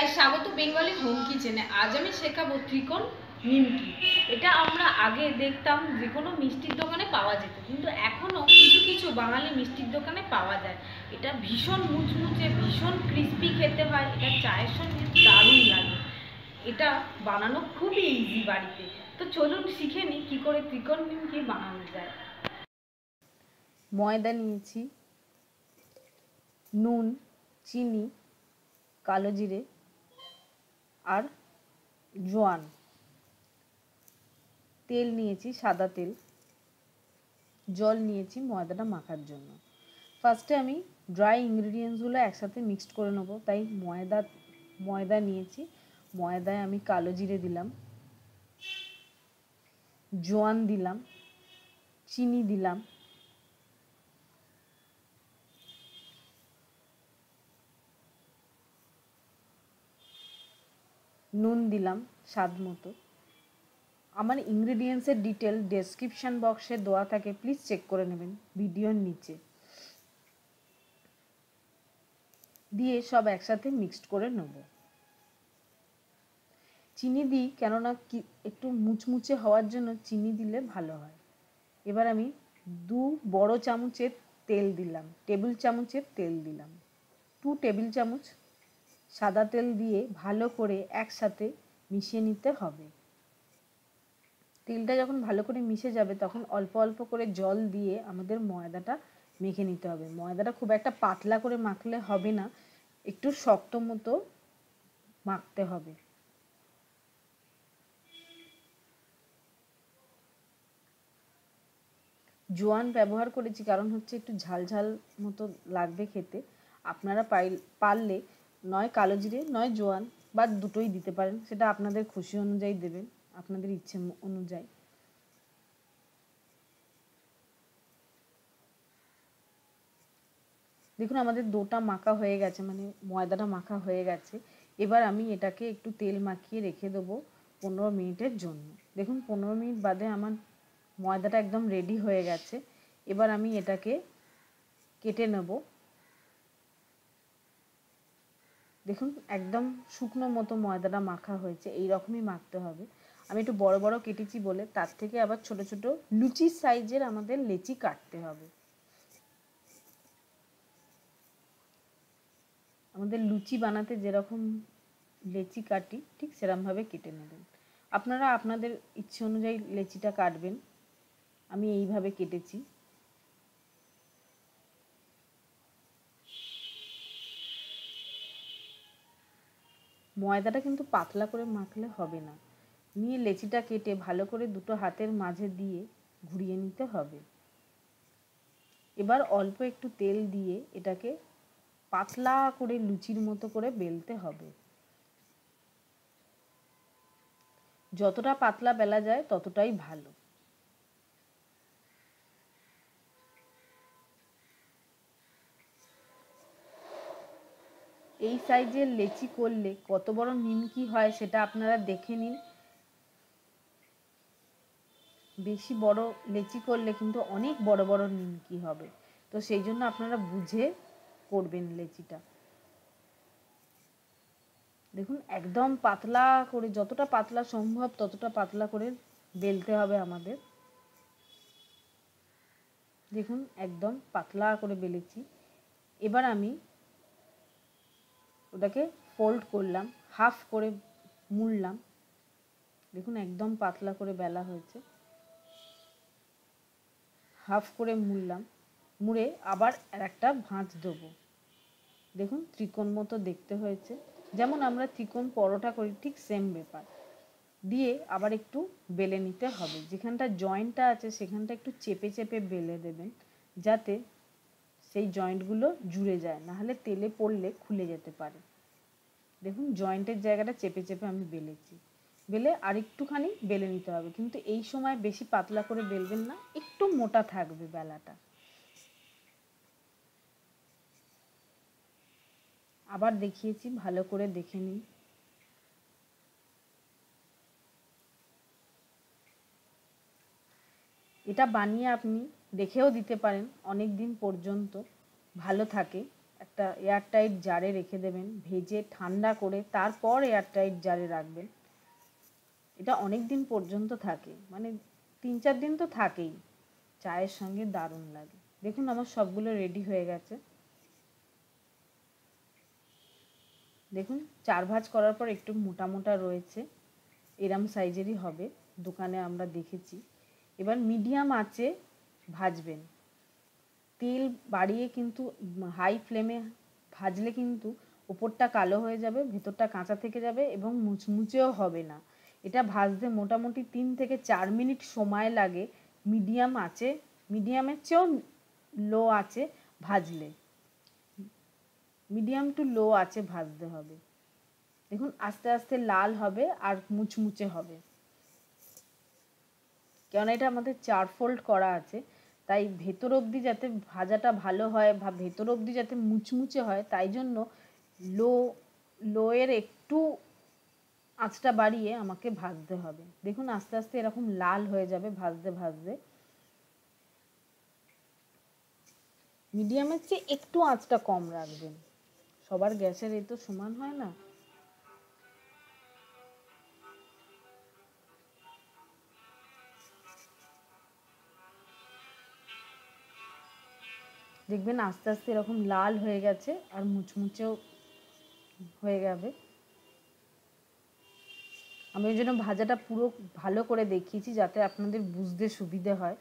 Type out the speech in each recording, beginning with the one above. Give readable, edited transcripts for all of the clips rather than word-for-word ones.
Guys, স্বাগত Bengali home কিচেনে। আজ আমি শেখাবো ত্রিকোণ নিমকি। এটা আমরা আগে দেখতাম যে কোনো মিষ্টির দোকানে পাওয়া যেত, কিন্তু এখনও কিছু কিছু বাঙালি মিষ্টির দোকানে পাওয়া যায়। এটা ভীষণ মুচমুচে, ভীষণ ক্রিস্পি খেতে হয়। এটা চায়ের সঙ্গে দারুণ লাগে। এটা বানানো খুবই ইজি বাড়িতে। তো চলুন শিখে নিই কী করে ত্রিকোণ নিমকি বানানো যায়। ময়দা নিয়েছি, নুন, চিনি, কালো জিরে আর জোয়ান। তেল নিয়েছি, সাদা তেল। জল নিয়েছি ময়দাটা মাখার জন্য। ফার্স্টে আমি ড্রাই ইনগ্রিডিয়েন্টসগুলো একসাথে মিক্সড করে নেবো। তাই ময়দা নিয়েছি। ময়দায় আমি কালো জিরে দিলাম, জোয়ান দিলাম, চিনি দিলাম, নুন দিলাম স্বাদ মতো। আমার ইনগ্রিডিয়েন্টসের ডিটেল ডেসক্রিপশন বক্সে দেওয়া থাকে, প্লিজ চেক করে নেবেন ভিডিওর নিচে। দিয়ে সব একসাথে মিক্সড করে নেব। চিনি দিই কেননা একটু মুচমুচে হওয়ার জন্য চিনি দিলে ভালো হয়। এবার আমি 2 বড় চামচের তেল দিলাম, টেবিল চামচের তেল দিলাম। 2 টেবিল চামচ সাদা তেল দিয়ে ভালো করে একসাথে মিশিয়ে নিতে হবে। তেলটা যখন ভালো করে মিশে যাবে তখন অল্প অল্প করে জল দিয়ে আমাদের ময়দাটা মেখে নিতে হবে। ময়দাটা খুব একটা পাতলা করে মাখলে হবে না, একটু শক্ত মতো মাখতে হবে। জোয়ান ব্যবহার করেছি কারণ হচ্ছে একটু ঝাল ঝাল মতো লাগবে খেতে। আপনারা পারলে নয় কালো জিরে নয় জোয়ান বা দুটোই দিতে পারেন, সেটা আপনাদের খুশি অনুযায়ী দেবেন, আপনাদের ইচ্ছে অনুযায়ী। দেখুন আমাদের ডোটা মাখা হয়ে গেছে, মানে ময়দাটা মাখা হয়ে গেছে। এবার আমি এটাকে একটু তেল মাখিয়ে রেখে দেবো 15 মিনিটের জন্য। দেখুন 15 মিনিট বাদে আমার ময়দাটা একদম রেডি হয়ে গেছে। এবার আমি এটাকে কেটে নেব। দেখুন একদম শুকনো মতো ময়দাটা মাখা হয়েছে, এই রকমই মাখতে হবে। আমি একটু বড় বড় কেটেছি বলে তার থেকে আবার ছোট ছোট লুচি সাইজের আমাদের লেচি কাটতে হবে। আমাদের লুচি বানাতে যেরকম লেচি কাটি ঠিক সেরকমভাবে কেটে নেবেন। আপনারা আপনাদের ইচ্ছে অনুযায়ী লেচিটা কাটবেন। আমি এইভাবে কেটেছি। ময়দাটা কিন্তু পাতলা করে মাখলে হবে না। নিয়ে লেচিটা কেটে ভালো করে দুটো হাতের মাঝে দিয়ে ঘুরিয়ে নিতে হবে। এবার অল্প একটু তেল দিয়ে এটাকে পাতলা করে লুচির মতো করে বেলতে হবে। যতটা পাতলা বেলা যায় ততটাই ভালো। এই সাইজের লেচি করলে কত বড় নিমকি হয় সেটা আপনারা দেখে নিন। বেশি বড় লেচি করলে কিন্তু অনেক বড় বড় নিমকি হবে, তো সেই জন্য আপনারা বুঝে করবেন লেচিটা। দেখুন একদম পাতলা করে, যতটা পাতলা সম্ভব ততটা পাতলা করে বেলতে হবে আমাদের। দেখুন একদম পাতলা করে বেলেছি। এবার আমি ওটাকে ফোল্ড করলাম, হাফ করে মুড়লাম। দেখুন একদম পাতলা করে বেলা হয়েছে। হাফ করে মুড়লাম, মুড়ে আবার একটা ভাঁজ দেবো। দেখুন ত্রিকোণ মতো দেখতে হয়েছে, যেমন আমরা ত্রিকোণ পরোটা করি ঠিক সেম ব্যাপার। দিয়ে আবার একটু বেলে নিতে হবে। যেখানটা জয়েন্টটা আছে সেখানটা একটু চেপে চেপে বেলে দেবেন, যাতে সেই জয়েন্টগুলো জুড়ে যায়, নাহলে তেলে পড়লে খুলে যেতে পারে। দেখুন জয়েন্টের জায়গাটা চেপে চেপে আমি বেলেছি। বেলে আর একটুখানি বেলে নিতে হবে, কিন্তু এই সময় বেশি পাতলা করে বেলবেন না, একটু মোটা থাকবে বেলাটা। আবার দেখিয়েছি, ভালো করে দেখে নিন। এটা বানিয়ে আপনি রেখেও দিতে পারেন, অনেক দিন পর্যন্ত ভালো থাকে। একটা এয়ারটাইট জারে রেখে দেবেন, ভেজে ঠান্ডা করে তারপর এয়ারটাইট জারে রাখবেন। এটা অনেক দিন পর্যন্ত থাকে, মানে 3-4 দিন তো থাকেই। চায়ের সঙ্গে দারুণ লাগে। দেখুন আমার সবগুলো রেডি হয়ে গেছে। দেখুন 4 ভাঁজ করার পর একটু মোটা মোটা রয়েছে, এরম সাইজেরই হবে, দোকানে আমরা দেখেছি। এবার মিডিয়াম আঁচে ভাজবেন। তেল বাড়িয়ে কিন্তু হাই ফ্লেমে ভাজলে কিন্তু উপরটা কালো হয়ে যাবে, ভেতরটা কাঁচা থেকে যাবে এবং মুচমুচেও হবে না। এটা ভাজতে মোটামুটি 3 থেকে 4 মিনিট সময় লাগে মিডিয়াম আঁচে, মিডিয়ামের চেয়েও লো আঁচে ভাজলে। মিডিয়াম টু লো আঁচে ভাজতে হবে। দেখুন আস্তে আস্তে লাল হবে আর মুচমুচে হবে, কেননা এটা আমাদের 4 ফোল্ড করা আছে, তাই ভেতর অবধি যাতে ভাজাটা ভালো হয় বা ভেতর অবধি যাতে মুচমুচে হয়, তাই জন্য লোয়ের একটু আঁচটা বাড়িয়ে আমাকে ভাজতে হবে। দেখুন আস্তে আস্তে এরকম লাল হয়ে যাবে ভাজতে ভাজতে। মিডিয়ামের চেয়ে একটু আঁচটা কম রাখবেন, সবার গ্যাসের এই তো সমান হয় না। দেখবেন আস্তে আস্তে এরকম লাল হয়ে গেছে আর মুচমুচেও হয়ে যাবে। আমি ওই জন্য ভাজাটা পুরো ভালো করে দেখিয়েছি যাতে আপনাদের বুঝতে সুবিধে হয়।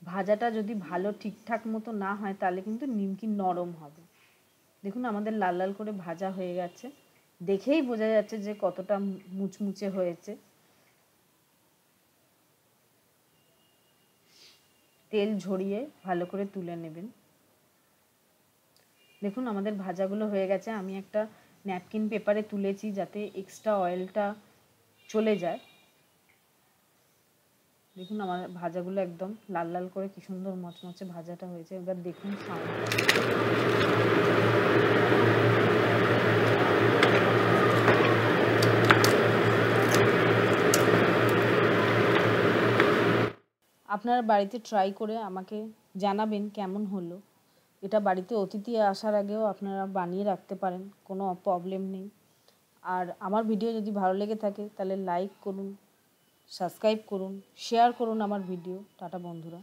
ভাজাটা যদি ভালো ঠিকঠাক মতো না হয় তাহলে কিন্তু নিমকি নরম হবে। দেখুন আমাদের লাল লাল করে ভাজা হয়ে গেছে, দেখেই বোঝা যাচ্ছে যে কতটা মুচমুচে হয়েছে। তেল ঝরিয়ে ভালো করে তুলে নেবেন। দেখুন আমাদের ভাজাগুলো হয়ে গেছে, আমি একটা ন্যাপকিন পেপারে তুলেছি যাতে এক্সট্রা অয়েলটা চলে যায়। দেখুন আমার ভাজাগুলো একদম লাল লাল করে কি সুন্দর মচমচে ভাজাটা হয়েছে। এবার দেখুন আপনারা বাড়িতে ট্রাই করে আমাকে জানাবেন কেমন হলো। এটা বাড়িতে অতিথি আসার আগেও আপনারা বানিয়ে রাখতে পারেন, কোনো প্রবলেম নেই। আর আমার ভিডিও যদি ভালো লেগে থাকে তাহলে লাইক করুন, সাবস্ক্রাইব করুন, শেয়ার করুন আমার ভিডিও। টাটা বন্ধুরা।